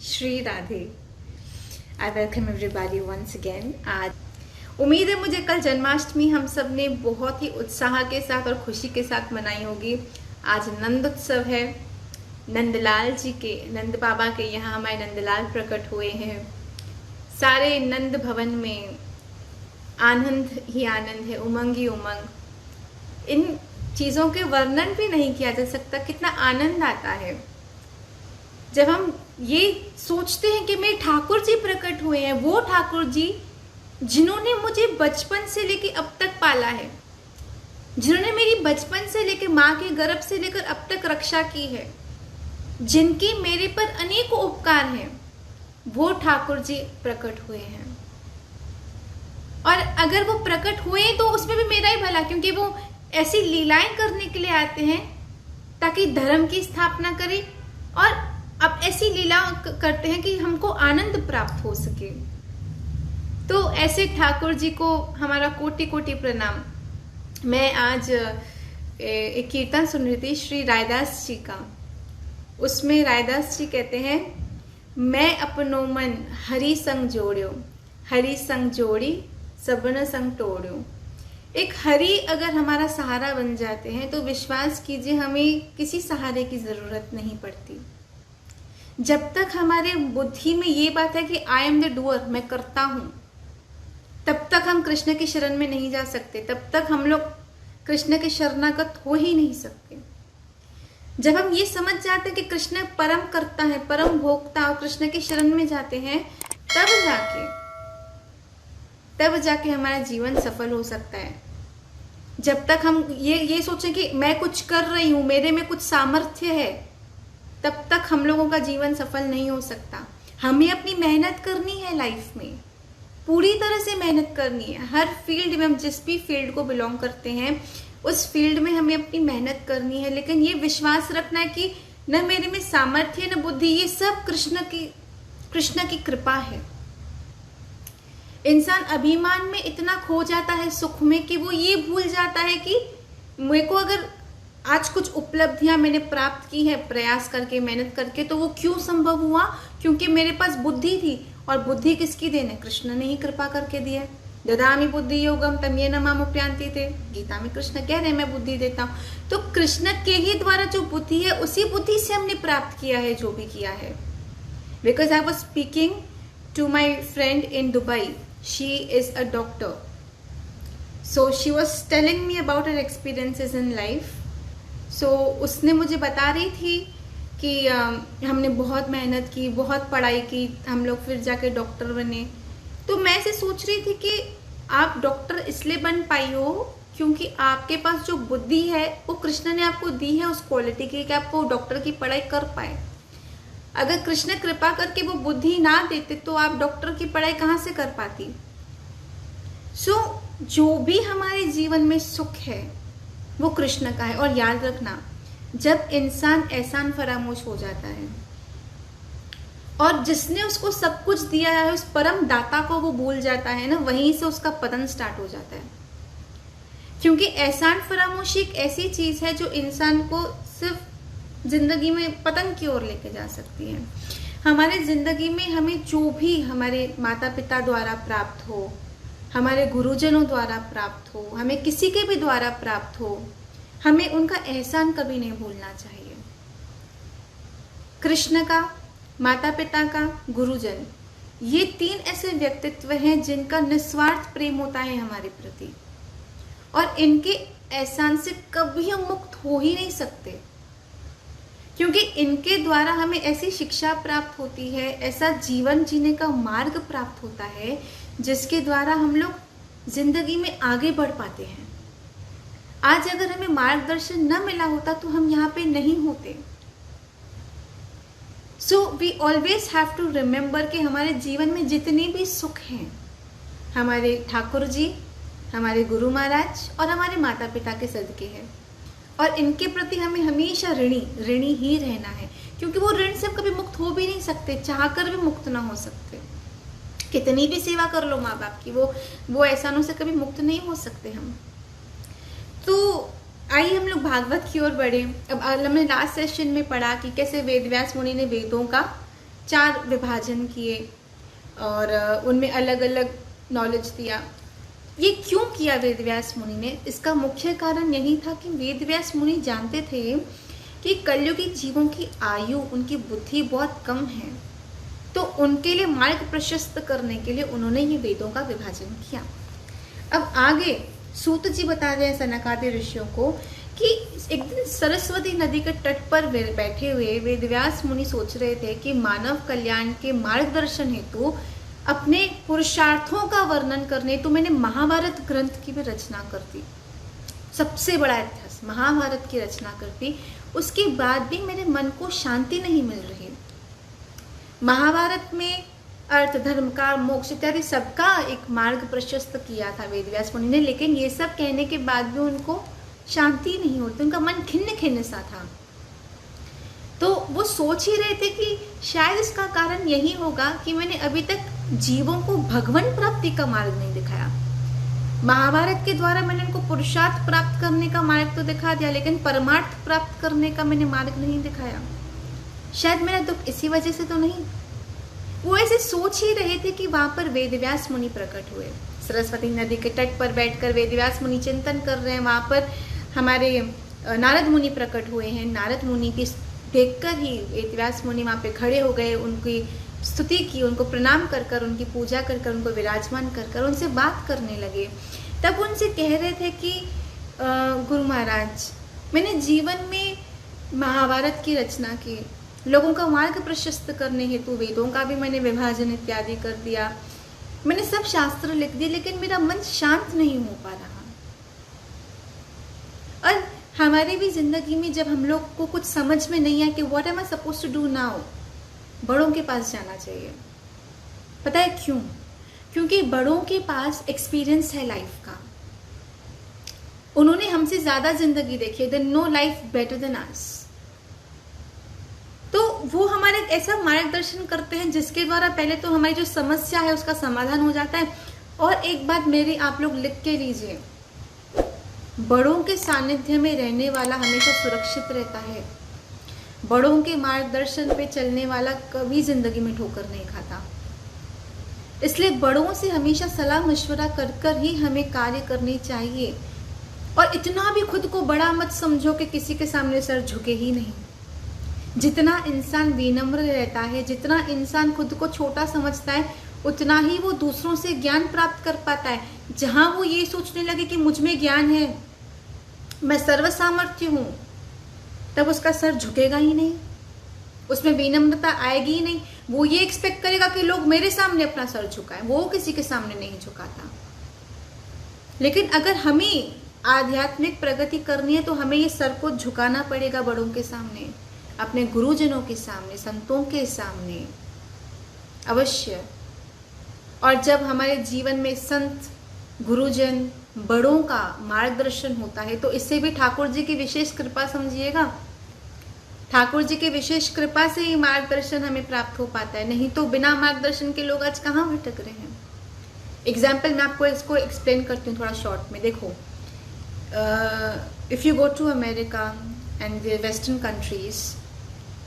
Shri Radhe. I welcome everybody once again. आज उम्मीद है मुझे कल जन्माष्टमी हम सब ने बहुत ही उत्साह के साथ और खुशी के साथ मनाई होगी। आज नंद उत्सव है। नंदलाल जी के, नंद बाबा के यहाँ हमारे नंदलाल प्रकट हुए हैं। सारे नंद भवन में आनंद ही आनंद है, उमंग ही उमंग। इन चीज़ों के वर्णन भी नहीं किया जा सकता, कितना आनंद आता है जब हम ये सोचते हैं कि मेरे ठाकुर जी प्रकट हुए हैं। वो ठाकुर जी जिन्होंने मुझे बचपन से लेके अब तक पाला है, जिन्होंने मेरी बचपन से लेके माँ के गर्भ से लेकर अब तक रक्षा की है, जिनकी मेरे पर अनेकों उपकार हैं, वो ठाकुर जी प्रकट हुए हैं। और अगर वो प्रकट हुए तो उसमें भी मेरा ही भला, क्योंकि वो ऐसी लीलाएं करने के लिए आते हैं ताकि धर्म की स्थापना करें, और अब ऐसी लीला करते हैं कि हमको आनंद प्राप्त हो सके। तो ऐसे ठाकुर जी को हमारा कोटि कोटि प्रणाम। मैं आज एक कीर्तन सुन रही थी श्री रायदास जी का। उसमें रायदास जी कहते हैं, मैं अपनो मन हरि संग जोड़ियो, हरि संग जोड़ी सबन संग तोड़ियो। एक हरि अगर हमारा सहारा बन जाते हैं तो विश्वास कीजिए हमें किसी सहारे की जरूरत नहीं पड़ती। जब तक हमारे बुद्धि में ये बात है कि आई एम द डूअर, मैं करता हूं, तब तक हम कृष्ण की शरण में नहीं जा सकते, तब तक हम लोग कृष्ण के शरणागत हो ही नहीं सकते। जब हम ये समझ जाते हैं कि कृष्ण परम करता है, परम भोक्ता, और कृष्ण की शरण में जाते हैं, तब जाके हमारा जीवन सफल हो सकता है। जब तक हम ये सोचें कि मैं कुछ कर रही हूं, मेरे में कुछ सामर्थ्य है, तब तक हम लोगों का जीवन सफल नहीं हो सकता। हमें अपनी मेहनत करनी है लाइफ में, पूरी तरह से मेहनत करनी है। हर फील्ड में, हम जिस भी फील्ड को बिलोंग करते हैं उस फील्ड में हमें अपनी मेहनत करनी है, लेकिन ये विश्वास रखना है कि न मेरे में सामर्थ्य न बुद्धि, ये सब कृष्ण की कृपा है। इंसान अभिमान में इतना खो जाता है सुख में कि वो ये भूल जाता है कि मेरे को अगर आज कुछ उपलब्धियां मैंने प्राप्त की है प्रयास करके, मेहनत करके, तो वो क्यों संभव हुआ? क्योंकि मेरे पास बुद्धि थी। और बुद्धि किसकी देन है? कृष्ण ने ही कृपा करके दिया। ददामि बुद्धि योगम तम येन माम उपयान्ति ते। गीता में कृष्ण कह रहे हैं मैं बुद्धि देता हूं। तो कृष्ण के ही द्वारा जो बुद्धि है, उसी बुद्धि से हमने प्राप्त किया है जो भी किया है। Because I was speaking to my friend in Dubai, she is a doctor, so she was telling me about her experiences in life. So उसने मुझे बता रही थी कि हमने बहुत मेहनत की, बहुत पढ़ाई की, हम लोग फिर जाके डॉक्टर बने। तो मैं ऐसे सोच रही थी कि आप डॉक्टर इसलिए बन पाई हो क्योंकि आपके पास जो बुद्धि है वो कृष्ण ने आपको दी है उस क्वालिटी की कि आप वो डॉक्टर की पढ़ाई कर पाए। अगर कृष्ण कृपा करके वो बुद्धि ना देते तो आप डॉक्टर की पढ़ाई कहाँ से कर पाती? सो जो भी हमारे जीवन में सुख है वो कृष्ण का है। और याद रखना, जब इंसान एहसान फरामोश हो जाता है और जिसने उसको सब कुछ दिया है उस परम दाता को वो भूल जाता है ना, वहीं से उसका पतन स्टार्ट हो जाता है। क्योंकि एहसान फरामोशी एक ऐसी चीज है जो इंसान को सिर्फ जिंदगी में पतन की ओर लेके जा सकती है। हमारे जिंदगी में हमें जो भी हमारे माता पिता द्वारा प्राप्त हो, हमारे गुरुजनों द्वारा प्राप्त हो, हमें किसी के भी द्वारा प्राप्त हो, हमें उनका एहसान कभी नहीं भूलना चाहिए। कृष्ण का, माता पिता का, गुरुजन, ये तीन ऐसे व्यक्तित्व हैं जिनका निस्वार्थ प्रेम होता है हमारे प्रति, और इनके एहसान से कभी हम मुक्त हो ही नहीं सकते। क्योंकि इनके द्वारा हमें ऐसी शिक्षा प्राप्त होती है, ऐसा जीवन जीने का मार्ग प्राप्त होता है जिसके द्वारा हम लोग जिंदगी में आगे बढ़ पाते हैं। आज अगर हमें मार्गदर्शन न मिला होता तो हम यहाँ पे नहीं होते। So we always have to remember कि हमारे जीवन में जितने भी सुख हैं, हमारे ठाकुर जी, हमारे गुरु महाराज और हमारे माता पिता के सदके हैं, और इनके प्रति हमें हमेशा ऋणी ही रहना है। क्योंकि वो ऋण से हम कभी मुक्त हो भी नहीं सकते, चाहकर भी मुक्त ना हो सकते। कितनी भी सेवा कर लो माँ बाप की, वो एहसानों से कभी मुक्त नहीं हो सकते हम। तो आइए हम लोग भागवत की ओर बढ़े। अब हमने लास्ट सेशन में पढ़ा कि कैसे वेद व्यास मुनि ने वेदों का 4 विभाजन किए और उनमें अलग अलग नॉलेज दिया। ये क्यों किया वेदव्यास मुनि ने? इसका मुख्य कारण यही था कि वेदव्यास मुनि जानते थे कि कलयुगी जीवों की आयु, उनकी बुद्धि बहुत कम है, तो उनके लिए मार्ग प्रशस्त करने के लिए उन्होंने ये वेदों का विभाजन किया। अब आगे सूत जी बता रहे हैं सनकादि ऋषियों को कि एक दिन सरस्वती नदी के तट पर बैठे हुए वेदव्यास मुनि सोच रहे थे कि मानव कल्याण के मार्गदर्शन हेतु अपने पुरुषार्थों का वर्णन करने तो मैंने महाभारत ग्रंथ की भी रचना कर दी, सबसे बड़ा इतिहास महाभारत की रचना कर दी। उसके बाद भी मेरे मन को शांति नहीं मिल रही। महाभारत में अर्थ, धर्म का, मोक्ष इत्यादि सबका एक मार्ग प्रशस्त किया था वेदव्यास मुनि ने, लेकिन ये सब कहने के बाद भी उनको शांति नहीं होती, उनका मन खिन्न खिन्न सा था। तो वो सोच ही रहे थे कि शायद इसका कारण यही होगा कि मैंने अभी तक जीवों को भगवान प्राप्ति का मार्ग नहीं दिखाया। महाभारत के द्वारा मैंने उनको पुरुषार्थ प्राप्त करने का मार्ग तो दिखा दिया, लेकिन परमार्थ प्राप्त करने का मैंने मार्ग नहीं दिखाया। शायद मेरा दुख इसी वजह से तो नहीं। वो ऐसे सोच ही रहे थे कि वहां पर वेदव्यास मुनि प्रकट हुए। सरस्वती नदी के तट पर बैठकर वेदव्यास मुनि चिंतन कर रहे हैं। वहां पर हमारे नारद मुनि प्रकट हुए हैं। नारद मुनि की देखकर ही वेदव्यास मुनि वहां पे खड़े हो गए, उनकी स्तुति की, उनको प्रणाम कर कर, उनकी पूजा कर कर, उनको विराजमान कर कर उनसे बात करने लगे। तब उनसे कह रहे थे कि गुरु महाराज, मैंने जीवन में महाभारत की रचना की, लोगों का मार्ग प्रशस्त करने हेतु वेदों का भी मैंने विभाजन इत्यादि कर दिया, मैंने सब शास्त्र लिख दिए, लेकिन मेरा मन शांत नहीं हो पा रहा। और हमारी भी जिंदगी में जब हम लोग को कुछ समझ में नहीं आया कि what am I suppose to do now, बड़ों के पास जाना चाहिए। पता है क्यों? क्योंकि बड़ों के पास एक्सपीरियंस है लाइफ का, उन्होंने हमसे ज्यादा जिंदगी देखी है, they know life better than us. तो वो हमारे ऐसा मार्गदर्शन करते हैं जिसके द्वारा पहले तो हमारी जो समस्या है उसका समाधान हो जाता है। और एक बात मेरी आप लोग लिख के लीजिए, बड़ों के सानिध्य में रहने वाला हमेशा सुरक्षित रहता है। बड़ों के मार्गदर्शन पे चलने वाला कभी जिंदगी में ठोकर नहीं खाता। इसलिए बड़ों से हमेशा सलाह मशवरा कर कर ही हमें कार्य करनी चाहिए। और इतना भी खुद को बड़ा मत समझो कि किसी के सामने सर झुके ही नहीं। जितना इंसान विनम्र रहता है, जितना इंसान खुद को छोटा समझता है, उतना ही वो दूसरों से ज्ञान प्राप्त कर पाता है। जहां वो ये सोचने लगे कि मुझ में ज्ञान है, मैं सर्वसामर्थ्य हूं, तब उसका सर झुकेगा ही नहीं, उसमें विनम्रता आएगी ही नहीं। वो ये एक्सपेक्ट करेगा कि लोग मेरे सामने अपना सर झुकाएं, वो किसी के सामने नहीं झुकाता। लेकिन अगर हमें आध्यात्मिक प्रगति करनी है तो हमें ये सर को झुकाना पड़ेगा बड़ों के सामने, अपने गुरुजनों के सामने, संतों के सामने अवश्य। और जब हमारे जीवन में संत, गुरुजन, बड़ों का मार्गदर्शन होता है तो इससे भी ठाकुर जी की विशेष कृपा समझिएगा। ठाकुर जी की विशेष कृपा से ही मार्गदर्शन हमें प्राप्त हो पाता है, नहीं तो बिना मार्गदर्शन के लोग आज कहाँ भटक रहे हैं। एग्जाम्पल मैं आपको इसको एक्सप्लेन करती हूँ थोड़ा शॉर्ट में। देखो, if you go to America and the western countries,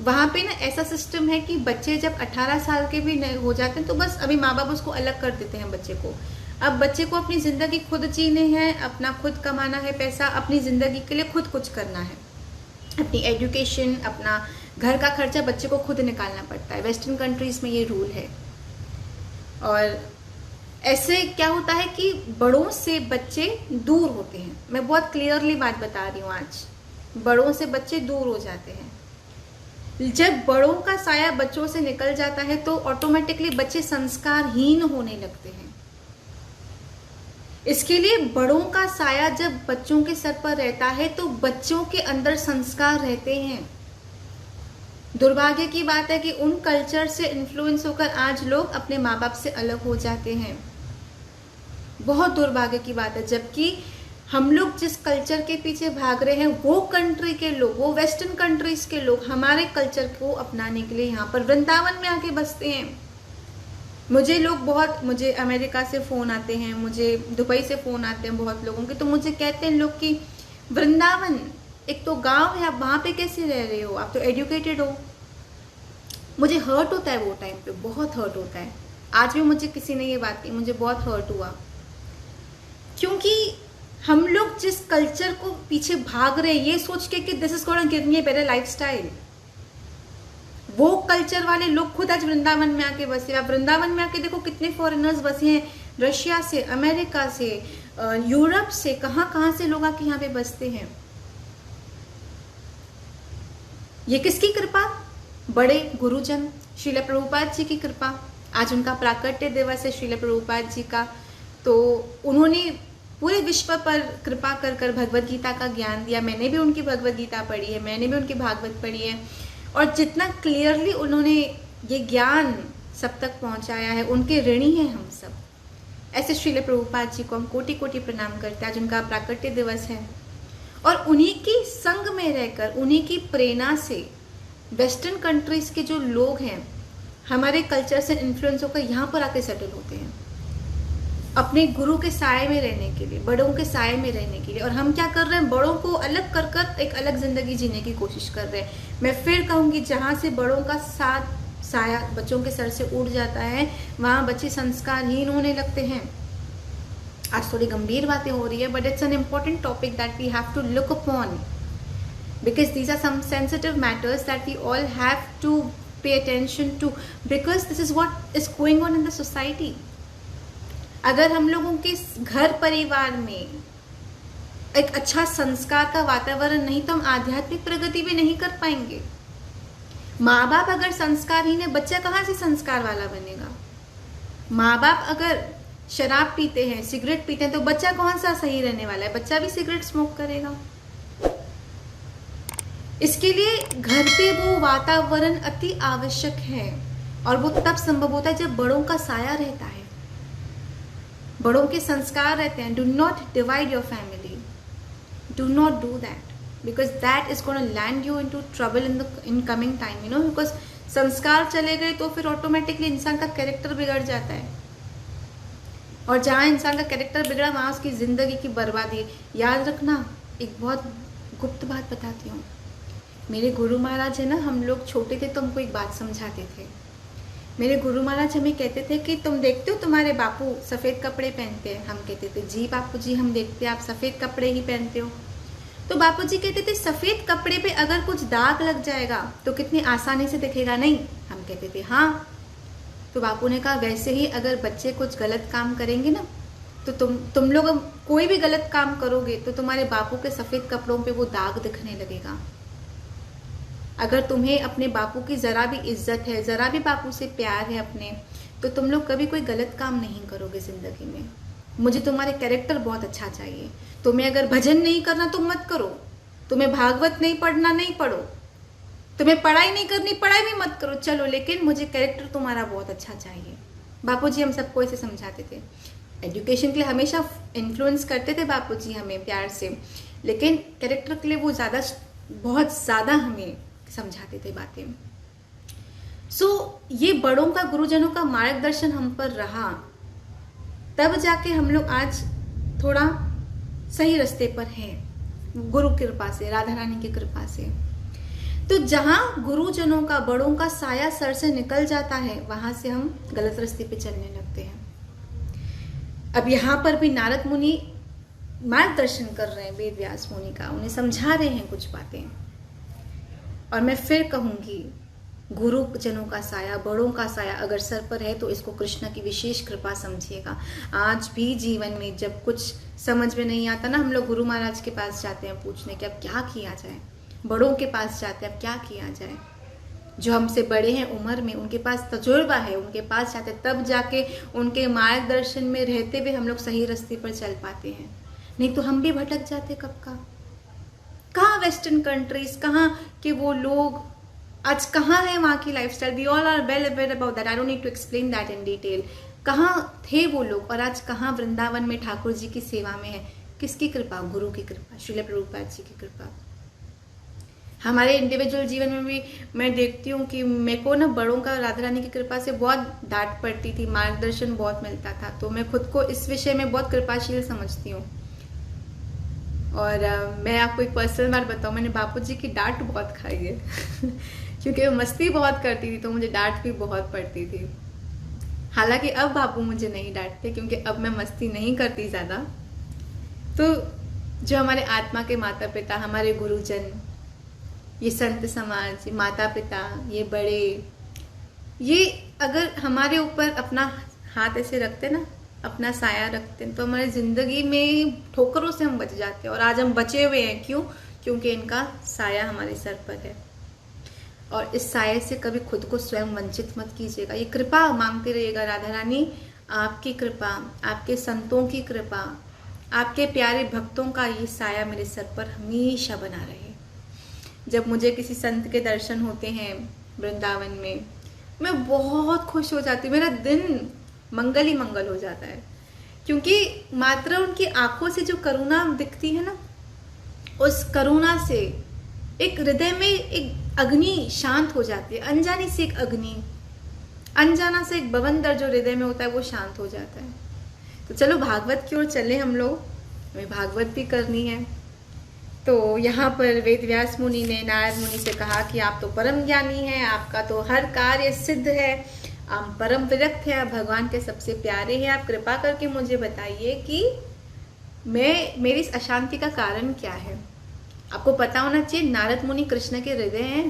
वहाँ पे ना ऐसा सिस्टम है कि बच्चे जब 18 साल के भी हो जाते हैं तो बस अभी माँ बाप उसको अलग कर देते हैं बच्चे को। अब बच्चे को अपनी जिंदगी खुद जीनी है, अपना खुद कमाना है पैसा, अपनी जिंदगी के लिए खुद कुछ करना है, अपनी एजुकेशन, अपना घर का खर्चा बच्चे को खुद निकालना पड़ता है। वेस्टर्न कंट्रीज में ये रूल है। और ऐसे क्या होता है कि बड़ों से बच्चे दूर होते हैं। मैं बहुत क्लियरली बात बता रही हूँ आज, बड़ों से बच्चे दूर हो जाते हैं। जब बड़ों का साया बच्चों से निकल जाता है तो ऑटोमेटिकली बच्चे संस्कारहीन होने लगते हैं। इसके लिए बड़ों का साया जब बच्चों के सर पर रहता है तो बच्चों के अंदर संस्कार रहते हैं। दुर्भाग्य की बात है कि उन कल्चर से इन्फ्लुएंस होकर आज लोग अपने माँ बाप से अलग हो जाते हैं। बहुत दुर्भाग्य की बात है। जबकि हम लोग जिस कल्चर के पीछे भाग रहे हैं, वो कंट्री के लोग, वो वेस्टर्न कंट्रीज के लोग हमारे कल्चर को अपनाने के लिए यहाँ पर वृंदावन में आके बसते हैं। मुझे अमेरिका से फ़ोन आते हैं, मुझे दुबई से फ़ोन आते हैं बहुत लोगों के, तो मुझे कहते हैं लोग कि वृंदावन एक तो गांव है, आप वहाँ पे कैसे रह रहे हो, आप तो एजुकेटेड हो। मुझे हर्ट होता है वो टाइम पे, बहुत हर्ट होता है। आज भी मुझे किसी ने ये बात की, मुझे बहुत हर्ट हुआ, क्योंकि हम लोग जिस कल्चर को पीछे भाग रहे हैं ये सोच के कि this is gonna give me a better lifestyle, वो कल्चर वाले लोग खुद आज वृंदावन में आके बसे। आप वृंदावन में आके देखो कितने फॉरेनर्स बसे हैं, रशिया से, अमेरिका से, यूरोप से, कहां कहां से लोग आके यहाँ पे बसते हैं। ये किसकी कृपा? बड़े गुरुजन श्रील प्रभुपाद जी की कृपा। आज उनका प्राकट्य दिवस है श्रील प्रभुपाद जी का, तो उन्होंने पूरे विश्व पर कृपा कर कर भगवत गीता का ज्ञान दिया। मैंने भी उनकी भगवत गीता पढ़ी है, मैंने भी उनकी भागवत पढ़ी है, और जितना क्लियरली उन्होंने ये ज्ञान सब तक पहुंचाया है, उनके ऋणी हैं हम सब। ऐसे श्रील प्रभुपाद जी को हम कोटि कोटि प्रणाम करते हैं। आज उनका प्राकट्य दिवस है, और उन्हीं की संग में रहकर, उन्हीं की प्रेरणा से वेस्टर्न कंट्रीज के जो लोग हैं हमारे कल्चर से इन्फ्लुएंस होकर यहाँ पर आके सेटल होते हैं, अपने गुरु के साय में रहने के लिए, बड़ों के साय में रहने के लिए। और हम क्या कर रहे हैं? बड़ों को अलग कर कर एक अलग जिंदगी जीने की कोशिश कर रहे हैं। मैं फिर कहूंगी, जहाँ से बड़ों का साथ साया बच्चों के सर से उड़ जाता है, वहां बच्चे संस्कारहीन होने लगते हैं। आज थोड़ी गंभीर बातें हो रही है, but it's an important topic that we have to look upon, because these are some sensitive matters that we all have to pay attention to, because this is what is going on in the society. अगर हम लोगों के घर परिवार में एक अच्छा संस्कार का वातावरण नहीं, तो हम आध्यात्मिक प्रगति भी नहीं कर पाएंगे। माँ बाप अगर संस्कारहीन है, बच्चा कहाँ से संस्कार वाला बनेगा? माँ बाप अगर शराब पीते हैं, सिगरेट पीते हैं, तो बच्चा कौन सा सही रहने वाला है? बच्चा भी सिगरेट स्मोक करेगा। इसके लिए घर पे वो वातावरण अति आवश्यक है, और वो तब संभव होता है जब बड़ों का साया रहता है, बड़ों के संस्कार रहते हैं। Do not divide your family, do not do that, because that is gonna land you into trouble in coming time, you know. Because संस्कार चले गए तो फिर ऑटोमेटिकली इंसान का कैरेक्टर बिगड़ जाता है, और जहाँ इंसान का कैरेक्टर बिगड़ा वहाँ उसकी जिंदगी की बर्बादी। याद रखना, एक बहुत गुप्त बात बताती हूँ। मेरे गुरु महाराज है ना, हम लोग छोटे थे तो हमको एक बात समझाते थे। मेरे गुरु महाराज हमें कहते थे कि तुम देखते हो तुम्हारे बापू सफ़ेद कपड़े पहनते हैं। हम कहते थे जी बापू जी, हम देखते हैं आप सफ़ेद कपड़े ही पहनते हो। तो बापू जी कहते थे सफ़ेद कपड़े पे अगर कुछ दाग लग जाएगा तो कितनी आसानी से दिखेगा, नहीं? हम कहते थे हाँ। तो बापू ने कहा वैसे ही अगर बच्चे कुछ गलत काम करेंगे ना, तो तुम लोग कोई भी गलत काम करोगे तो तुम्हारे बापू के सफ़ेद कपड़ों पे वो दाग दिखने लगेगा। अगर तुम्हें अपने बापू की जरा भी इज्जत है, जरा भी बापू से प्यार है अपने, तो तुम लोग कभी कोई गलत काम नहीं करोगे जिंदगी में। मुझे तुम्हारे कैरेक्टर बहुत अच्छा चाहिए। तुम्हें अगर भजन नहीं करना तुम मत करो, तुम्हें भागवत नहीं पढ़ना नहीं पढ़ो, तुम्हें पढ़ाई नहीं करनी पढ़ाई भी मत करो, चलो, लेकिन मुझे कैरेक्टर तुम्हारा बहुत अच्छा चाहिए। बापूजी हम सबको ऐसे समझाते थे। एजुकेशन के लिए हमेशा इन्फ्लुएंस करते थे बापूजी हमें प्यार से, लेकिन कैरेक्टर के लिए वो बहुत ज़्यादा हमें समझाते थे बातें। ये बड़ों का, गुरुजनों का मार्गदर्शन हम पर रहा, तब जाके हम लोग आज थोड़ा सही रास्ते पर हैं, गुरु कृपा से, राधा रानी की कृपा से। तो जहां गुरुजनों का, बड़ों का साया सर से निकल जाता है, वहां से हम गलत रास्ते पे चलने लगते हैं। अब यहाँ पर भी नारद मुनि मार्गदर्शन कर रहे हैं वेद व्यास मुनि का, उन्हें समझा रहे हैं कुछ बातें। और मैं फिर कहूंगी, गुरुजनों का साया, बड़ों का साया अगर सर पर है तो इसको कृष्ण की विशेष कृपा समझिएगा। आज भी जीवन में जब कुछ समझ में नहीं आता ना, हम लोग गुरु महाराज के पास जाते हैं पूछने कि अब क्या किया जाए, बड़ों के पास जाते हैं अब क्या किया जाए। जो हमसे बड़े हैं उम्र में, उनके पास तजुर्बा है, उनके पास जाते, तब जाके उनके मार्गदर्शन में रहते हुए हम लोग सही रास्ते पर चल पाते हैं, नहीं तो हम भी भटक जाते कब का। कहाँ वेस्टर्न कंट्रीज, कहाँ के वो लोग, आज कहाँ है वहाँ की lifestyle. We all are well aware about that, I don't need to explain that in detail. कहाँ थे वो लोग और आज कहाँ वृंदावन में ठाकुर जी की सेवा में है। किसकी कृपा? गुरु की कृपा, श्रील प्रभुपाद जी की कृपा। हमारे इंडिविजुअल जीवन में भी मैं देखती हूँ कि मेरे को ना बड़ों का, राधा रानी की कृपा से बहुत डांट पड़ती थी, मार्गदर्शन बहुत मिलता था, तो मैं खुद को इस विषय में बहुत कृपाशील समझती हूँ। और मैं आपको एक पर्सनल बात बताऊँ, मैंने बापूजी की डांट बहुत खाई है क्योंकि मैं मस्ती बहुत करती थी तो मुझे डांट भी बहुत पड़ती थी। हालांकि अब बापू मुझे नहीं डांटते क्योंकि अब मैं मस्ती नहीं करती ज़्यादा। तो जो हमारे आत्मा के माता पिता, हमारे गुरुजन, ये संत समाज, ये माता पिता, ये बड़े, ये अगर हमारे ऊपर अपना हाथ ऐसे रखते ना, अपना साया रखते हैं, तो हमारी जिंदगी में ठोकरों से हम बच जाते हैं। और आज हम बचे हुए हैं, क्यों? क्योंकि इनका साया हमारे सर पर है। और इस साये से कभी खुद को स्वयं वंचित मत कीजिएगा। ये कृपा मांगते रहिएगा, राधा रानी आपकी कृपा, आपके संतों की कृपा, आपके प्यारे भक्तों का ये साया मेरे सर पर हमेशा बना रहे। जब मुझे किसी संत के दर्शन होते हैं वृंदावन में, मैं बहुत खुश हो जाती हूँ। मेरा दिन मंगल ही मंगल हो जाता है, क्योंकि मात्र उनकी आंखों से जो करुणा दिखती है ना, उस करुणा से एक हृदय में एक अग्नि शांत हो जाती है। अनजानी से एक अग्नि, अनजाना से एक बवंडर जो हृदय में होता है वो शांत हो जाता है। तो चलो भागवत की ओर चले हम लोग, हमें भागवत भी करनी है। तो यहाँ पर वेद व्यास मुनि ने नारद मुनि से कहा कि आप तो परम ज्ञानी हैं, आपका तो हर कार्य सिद्ध है, आप परम विरक्त है, आप भगवान के सबसे प्यारे हैं, आप कृपा करके मुझे बताइए कि मेरी इस अशांति का कारण क्या है। आपको पता होना चाहिए नारद मुनि कृष्ण के हृदय हैं,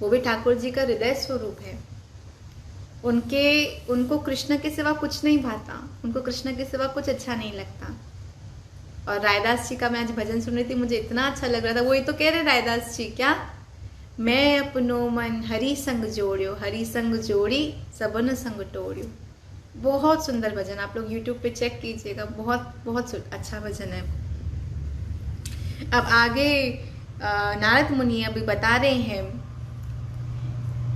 वो भी ठाकुर जी का हृदय स्वरूप है। उनको कृष्ण के सिवा कुछ नहीं भाता, उनको कृष्ण के सिवा कुछ अच्छा नहीं लगता। और रायदास जी का मैं आज भजन सुन रही थी, मुझे इतना अच्छा लग रहा था। वो ये तो कह रहे रायदास जी, क्या मैं अपनो मन हरि संग जोड़ियो, हरि संग जोड़ी सबन संग टोड़ियो। बहुत सुंदर भजन, आप लोग YouTube पे चेक कीजिएगा, बहुत बहुत अच्छा भजन है। अब आगे नारद मुनि अभी बता रहे हैं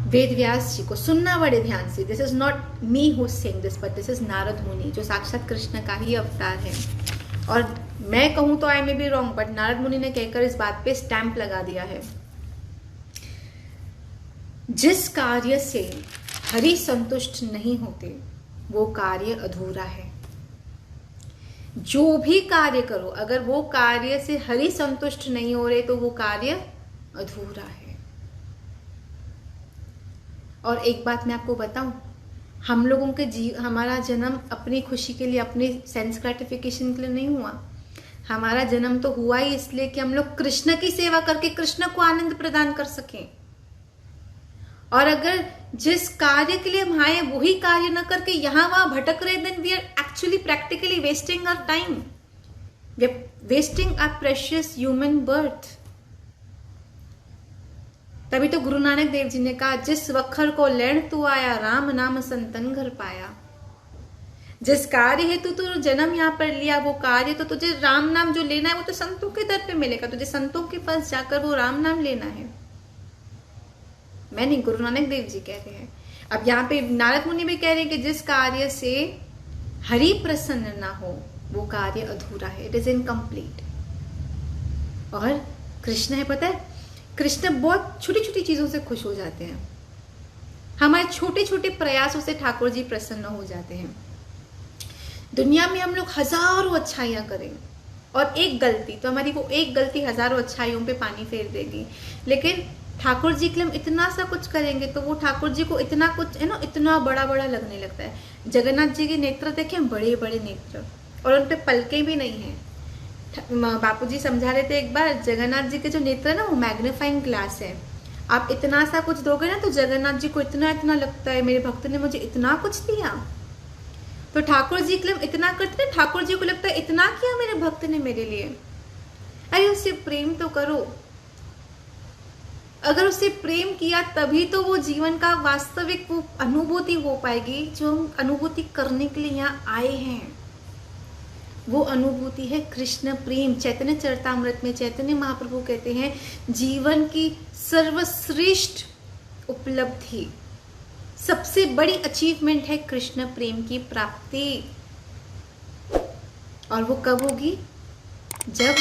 वेद व्यास जी को, सुनना बड़े ध्यान से। This is not me who saying this, but this is Narad मुनि, जो साक्षात कृष्ण का ही अवतार है। और मैं कहूं तो I may be wrong, but Narad Muni ने कहकर इस बात पे स्टैंप लगा दिया है। जिस कार्य से हरि संतुष्ट नहीं होते वो कार्य अधूरा है। जो भी कार्य करो, अगर वो कार्य से हरि संतुष्ट नहीं हो रहे तो वो कार्य अधूरा है। और एक बात मैं आपको बताऊं, हम लोगों के हमारा जन्म अपनी खुशी के लिए, अपने सेंस ग्रेटिफिकेशन के लिए नहीं हुआ। हमारा जन्म तो हुआ ही इसलिए कि हम लोग कृष्ण की सेवा करके कृष्ण को आनंद प्रदान कर सकें। और अगर जिस कार्य के लिए हम आए वही कार्य न करके यहां वहां भटक रहे, then we are actually practically wasting our time, we are wasting our precious human birth. तभी तो गुरु नानक देव जी ने कहा, जिस वखर को लेण तू आया, राम नाम संतन घर पाया। जिस कार्य हेतु तू जन्म यहाँ पर लिया, वो कार्य तो तुझे राम नाम जो लेना है वो तो संतों के दर पे मिलेगा। तुझे संतों के पास जाकर वो राम नाम लेना है। मैं नहीं, गुरु नानक देव जी कह रहे हैं। अब यहाँ पे नारद मुनि भी कह रहे हैं कि जिस कार्य से हरि प्रसन्न ना हो वो कार्य अधूरा है, इट इज इनकम्प्लीट। और कृष्ण है, पता है कृष्ण बहुत छोटी छोटी चीजों से खुश हो जाते हैं। हमारे छोटे छोटे प्रयासों से ठाकुर जी प्रसन्न हो जाते हैं। दुनिया में हम लोग हजारों अच्छाइयां करें और एक गलती, तो हमारी वो एक गलती हजारों अच्छाइयों पे पानी फेर देगी। लेकिन ठाकुर जी के लिए हम इतना सा कुछ करेंगे तो वो ठाकुर जी को इतना कुछ है ना, इतना बड़ा बड़ा लगने लगता है। जगन्नाथ जी के नेत्र देखें, बड़े बड़े नेत्र, और उन पे पलकें भी नहीं है। बापू जी समझा रहे थे एक बार, जगन्नाथ जी के जो नेत्र है ना वो मैग्नीफाइंग ग्लास है। आप इतना सा कुछ दोगे ना तो जगन्नाथ जी को इतना इतना लगता है, मेरे भक्त ने मुझे इतना कुछ दिया। तो ठाकुर जी के लिए इतना करते, ठाकुर जी को लगता है इतना किया मेरे भक्त ने मेरे लिए। अरे उससे प्रेम तो करो। अगर उससे प्रेम किया तभी तो वो जीवन का वास्तविक वो अनुभूति हो पाएगी जो हम अनुभूति करने के लिए यहाँ आए हैं। वो अनुभूति है कृष्ण प्रेम। चैतन्य चरितामृत में चैतन्य महाप्रभु कहते हैं, जीवन की सर्वश्रेष्ठ उपलब्धि, सबसे बड़ी अचीवमेंट है कृष्ण प्रेम की प्राप्ति। और वो कब होगी? जब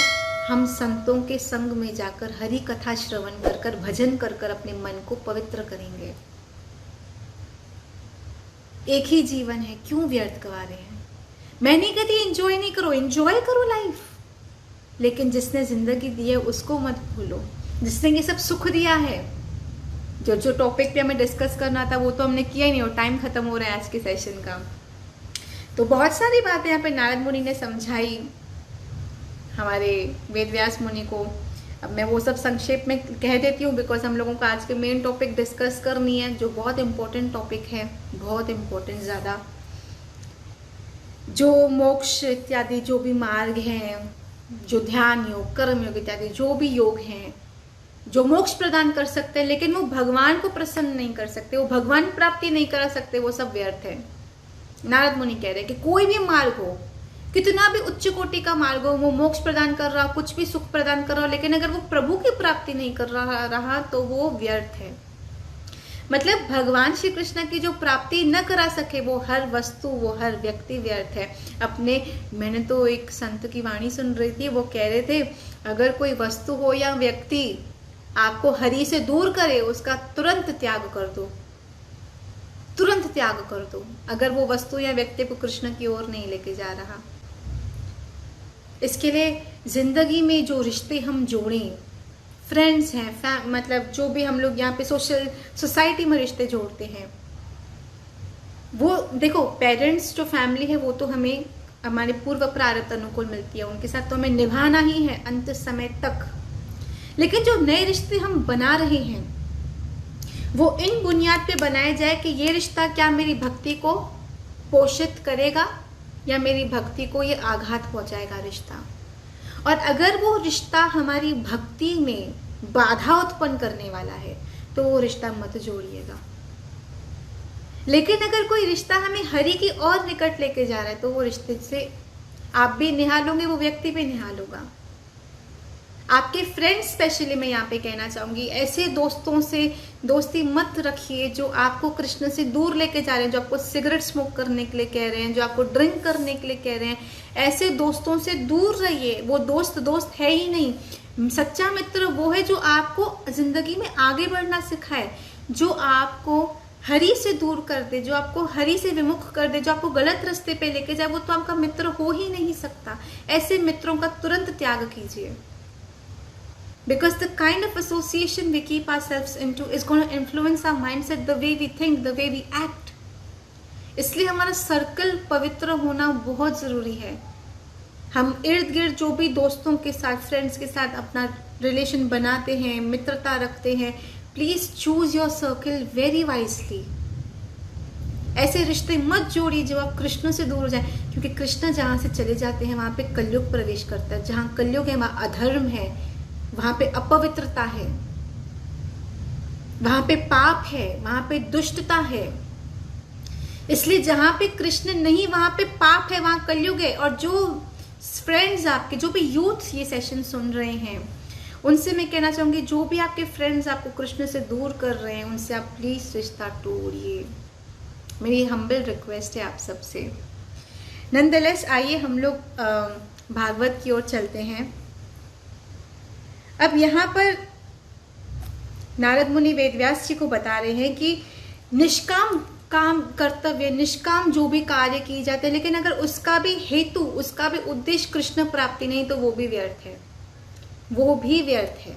हम संतों के संग में जाकर हरि कथा श्रवण कर कर, भजन कर कर अपने मन को पवित्र करेंगे। एक ही जीवन है, क्यों व्यर्थ गवा रहे हैं? मैं नहीं कहती एंजॉय नहीं करो, एंजॉय करो लाइफ, लेकिन जिसने जिंदगी दी है उसको मत भूलो। जिसने ये सब सुख दिया है जो टॉपिक पे हमें डिस्कस करना था वो तो हमने किया ही नहीं और टाइम खत्म हो रहा है आज के सेशन का। तो बहुत सारी बातें यहाँ पे नारद मुनि ने समझाई हमारे वेदव्यास मुनि को। अब मैं वो सब संक्षेप में कह देती हूँ बिकॉज हम लोगों को आज के मेन टॉपिक डिस्कस करनी है, जो बहुत इम्पोर्टेंट टॉपिक है, बहुत इम्पोर्टेंट ज़्यादा। जो मोक्ष इत्यादि जो भी मार्ग हैं, जो ध्यान योग, कर्म योग इत्यादि जो भी योग हैं, जो मोक्ष प्रदान कर सकते हैं लेकिन वो भगवान को प्रसन्न नहीं कर सकते, वो भगवान प्राप्ति नहीं करा सकते, वो सब व्यर्थ है। नारद मुनि कह रहे हैं कि कोई भी मार्ग हो, कितना भी उच्च कोटि का मार्ग हो, वो मोक्ष प्रदान कर रहा, कुछ भी सुख प्रदान कर रहा हो, लेकिन अगर वो प्रभु की प्राप्ति नहीं कर रहा तो वो व्यर्थ है। मतलब भगवान श्री कृष्ण की जो प्राप्ति न करा सके वो हर वस्तु, वो हर व्यक्ति व्यर्थ है। मैंने तो एक संत की वाणी सुन रही थी, वो कह रहे थे अगर कोई वस्तु हो या व्यक्ति आपको हरि से दूर करे, उसका तुरंत त्याग कर दो, तुरंत त्याग कर दो, अगर वो वस्तु या व्यक्ति को कृष्ण की ओर नहीं लेके जा रहा। इसके लिए जिंदगी में जो रिश्ते हम जोड़ें, फ्रेंड्स हैं, मतलब जो भी हम लोग यहाँ पे सोसाइटी में रिश्ते जोड़ते हैं, वो देखो पेरेंट्स जो फैमिली है वो तो हमें हमारे पूर्व प्रारब्ध अनुकूल मिलती है, उनके साथ तो हमें निभाना ही है अंत समय तक। लेकिन जो नए रिश्ते हम बना रहे हैं वो इन बुनियाद पे बनाए जाए कि ये रिश्ता क्या मेरी भक्ति को पोषित करेगा या मेरी भक्ति को ये आघात पहुंचाएगा रिश्ता। और अगर वो रिश्ता हमारी भक्ति में बाधा उत्पन्न करने वाला है तो वो रिश्ता मत जोड़िएगा। लेकिन अगर कोई रिश्ता हमें हरि की और निकट लेके जा रहा है तो वो रिश्ते से आप भी निहाल होंगे, वो व्यक्ति भी निहाल होगा। आपके फ्रेंड्स स्पेशली मैं यहाँ पे कहना चाहूंगी, ऐसे दोस्तों से दोस्ती मत रखिए जो आपको कृष्ण से दूर लेके जा रहे हैं, जो आपको सिगरेट स्मोक करने के लिए कह रहे हैं, जो आपको ड्रिंक करने के लिए कह रहे हैं। ऐसे दोस्तों से दूर रहिए, वो दोस्त है ही नहीं। सच्चा मित्र वो है जो आपको जिंदगी में आगे बढ़ना सिखाए, जो आपको हरि से दूर कर दे, जो आपको हरि से विमुख कर दे, जो आपको गलत रास्ते पे लेके जाए, वो तो आपका मित्र हो ही नहीं सकता। ऐसे मित्रों का तुरंत त्याग कीजिए। Because the kind of association we keep ourselves into is going to influence our mindset, the way we think, the way we act. इसलिए हमारा सर्कल पवित्र होना बहुत जरूरी है। हम इर्द गिर्द जो भी दोस्तों के साथ, फ्रेंड्स के साथ अपना रिलेशन बनाते हैं, मित्रता रखते हैं, please choose your circle very wisely. ऐसे रिश्ते मत जोड़िए जो आप कृष्ण से दूर हो जाए, क्योंकि कृष्ण जहाँ से चले जाते हैं वहां पे कलयुग प्रवेश करता है। जहाँ कलयुग है वहां अधर्म है, वहां पे अपवित्रता है, वहां पे पाप है, वहां पे दुष्टता है। इसलिए जहां पे कृष्ण नहीं वहां पे पाप है, वहां कलयुग है। और जो फ्रेंड्स आपके, जो भी यूथ ये सेशन सुन रहे हैं, उनसे मैं कहना चाहूंगी, जो भी आपके फ्रेंड्स आपको कृष्ण से दूर कर रहे हैं उनसे आप प्लीज रिश्ता तोड़िए। मेरी हम्बल रिक्वेस्ट है आप सबसे। नंदलेस आइए हम लोग भागवत की ओर चलते हैं। अब यहाँ पर नारद मुनि वेदव्यास जी को बता रहे हैं कि निष्काम काम कर्तव्य, निष्काम जो भी कार्य की जाते हैं, लेकिन अगर उसका भी हेतु, उसका भी उद्देश्य कृष्ण प्राप्ति नहीं तो वो भी व्यर्थ है, वो भी व्यर्थ है।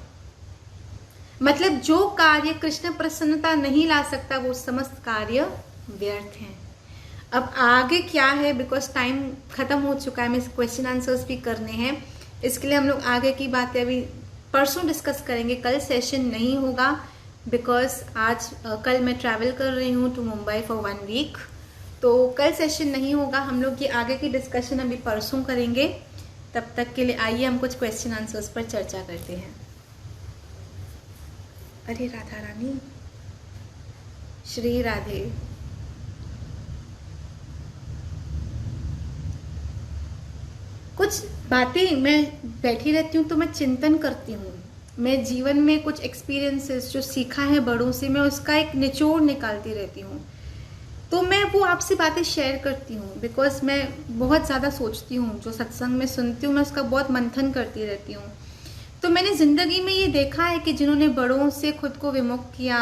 मतलब जो कार्य कृष्ण प्रसन्नता नहीं ला सकता वो समस्त कार्य व्यर्थ है। अब आगे क्या है, बिकॉज टाइम खत्म हो चुका है, हमें क्वेश्चन आंसर्स भी करने हैं, इसके लिए हम लोग आगे की बातें अभी परसों डिस्कस करेंगे। कल सेशन नहीं होगा बिकॉज कल मैं ट्रैवल कर रही हूँ टू मुंबई फॉर 1 वीक, तो कल सेशन नहीं होगा। हम लोग ये आगे की डिस्कशन अभी परसों करेंगे। तब तक के लिए आइए हम कुछ क्वेश्चन आंसर्स पर चर्चा करते हैं। अरे राधा रानी, श्री राधे। कुछ बातें मैं बैठी रहती हूँ तो मैं चिंतन करती हूँ। मैं जीवन में कुछ एक्सपीरियंसेस जो सीखा है बड़ों से, मैं उसका एक निचोड़ निकालती रहती हूँ, तो मैं वो आपसे बातें शेयर करती हूँ। बिकॉज मैं बहुत ज़्यादा सोचती हूँ, जो सत्संग में सुनती हूँ मैं उसका बहुत मंथन करती रहती हूँ। तो मैंने ज़िंदगी में ये देखा है कि जिन्होंने बड़ों से खुद को विमुख किया,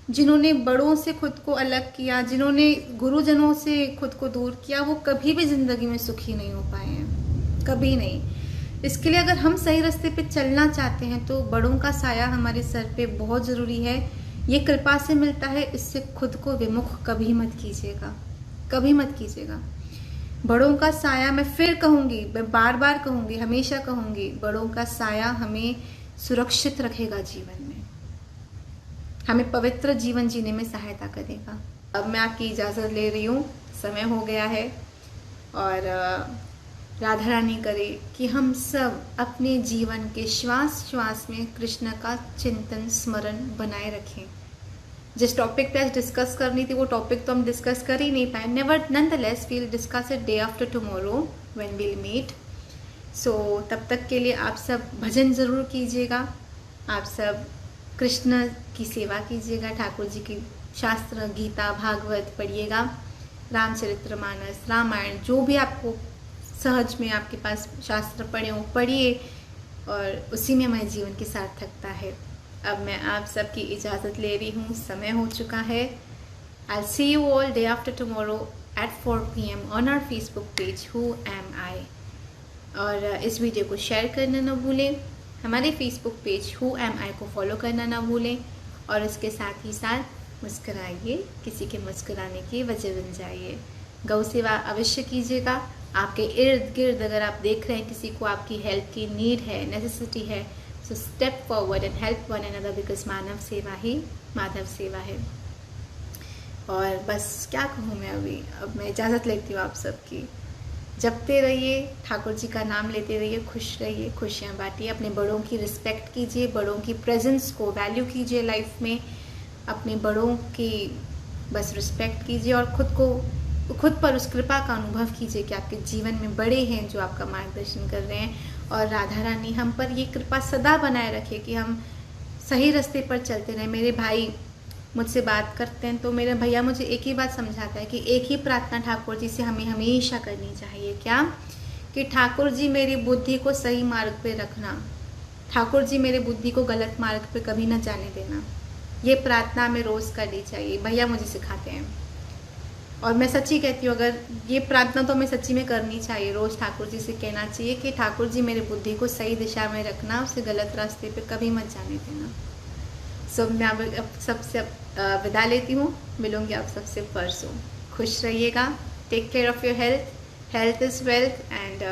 जिन्होंने बड़ों से खुद को अलग किया, जिन्होंने गुरुजनों से खुद को दूर किया, वो कभी भी ज़िंदगी में सुखी नहीं हो पाए हैं, कभी नहीं। इसके लिए अगर हम सही रास्ते पे चलना चाहते हैं तो बड़ों का साया हमारे सर पे बहुत ज़रूरी है, ये कृपा से मिलता है, इससे खुद को विमुख कभी मत कीजिएगा, कभी मत कीजिएगा। बड़ों का साया, मैं फिर कहूंगी, मैं बार बार कहूंगी, हमेशा कहूंगी, बड़ों का साया हमें सुरक्षित रखेगा जीवन में, हमें पवित्र जीवन जीने में सहायता करेगा। अब मैं आपकी इजाज़त ले रही हूँ, समय हो गया है, और राधा रानी करे कि हम सब अपने जीवन के श्वास श्वास में कृष्ण का चिंतन स्मरण बनाए रखें। जिस टॉपिक पे आज डिस्कस करनी थी वो टॉपिक तो हम डिस्कस कर ही नहीं पाए, never nonetheless we will discuss it day after tomorrow when we will meet. So तब तक के लिए आप सब भजन ज़रूर कीजिएगा, आप सब कृष्ण की सेवा कीजिएगा, ठाकुर जी की शास्त्र, गीता, भागवत पढ़िएगा, रामचरितमानस, रामायण, जो भी आपको सहज में आपके पास शास्त्र पढ़े हो पढ़िए, और उसी में हमारे जीवन की सार्थकता है। अब मैं आप सबकी इजाज़त ले रही हूँ, समय हो चुका है। I'll see you all day after tomorrow at 4 PM on our Facebook page Who Am I। और इस वीडियो को शेयर करना ना भूलें, हमारे Facebook page Who Am I को फॉलो करना ना भूलें, और इसके साथ ही साथ मुस्कुराइए, किसी के मुस्कुराने की वजह बन जाइए। गौ सेवा अवश्य कीजिएगा। आपके इर्द गिर्द अगर आप देख रहे हैं किसी को आपकी हेल्प की नीड है, नेसेसिटी है, so step forward and help one another, because मानव सेवा ही माधव सेवा है। और बस क्या कहूँ मैं, अब मैं इजाज़त लेती हूँ आप सबकी। जपते रहिए, ठाकुर जी का नाम लेते रहिए, खुश रहिए, खुशियाँ बांटिए, अपने बड़ों की रिस्पेक्ट कीजिए, बड़ों की प्रेजेंस को वैल्यू कीजिए लाइफ में, अपने बड़ों की बस रिस्पेक्ट कीजिए, और खुद पर उस कृपा का अनुभव कीजिए कि आपके जीवन में बड़े हैं जो आपका मार्गदर्शन कर रहे हैं। और राधा रानी हम पर ये कृपा सदा बनाए रखे कि हम सही रास्ते पर चलते रहें। मेरे भाई मुझसे बात करते हैं तो मेरे भैया मुझे एक ही बात समझाता है कि एक ही प्रार्थना ठाकुर जी से हमें हमेशा करनी चाहिए, क्या कि ठाकुर जी मेरी बुद्धि को सही मार्ग पे रखना, ठाकुर जी मेरे बुद्धि को गलत मार्ग पे कभी ना जाने देना। ये प्रार्थना हमें रोज़ करनी चाहिए, भैया मुझे सिखाते हैं। और मैं सच्ची कहती हूँ, अगर ये प्रार्थना तो हमें सच्ची में करनी चाहिए, रोज़ ठाकुर जी से कहना चाहिए कि ठाकुर जी मेरे बुद्धि को सही दिशा में रखना, उसे गलत रास्ते पे कभी मत जाने देना। सो मैं अब सबसे विदा लेती हूँ, मिलूँगी आप सबसे परसों। खुश रहिएगा, take care of your health, health is wealth, and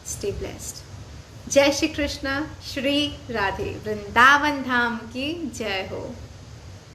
stay blessed. जय श्री कृष्णा, श्री राधे, वृंदावन धाम की जय हो।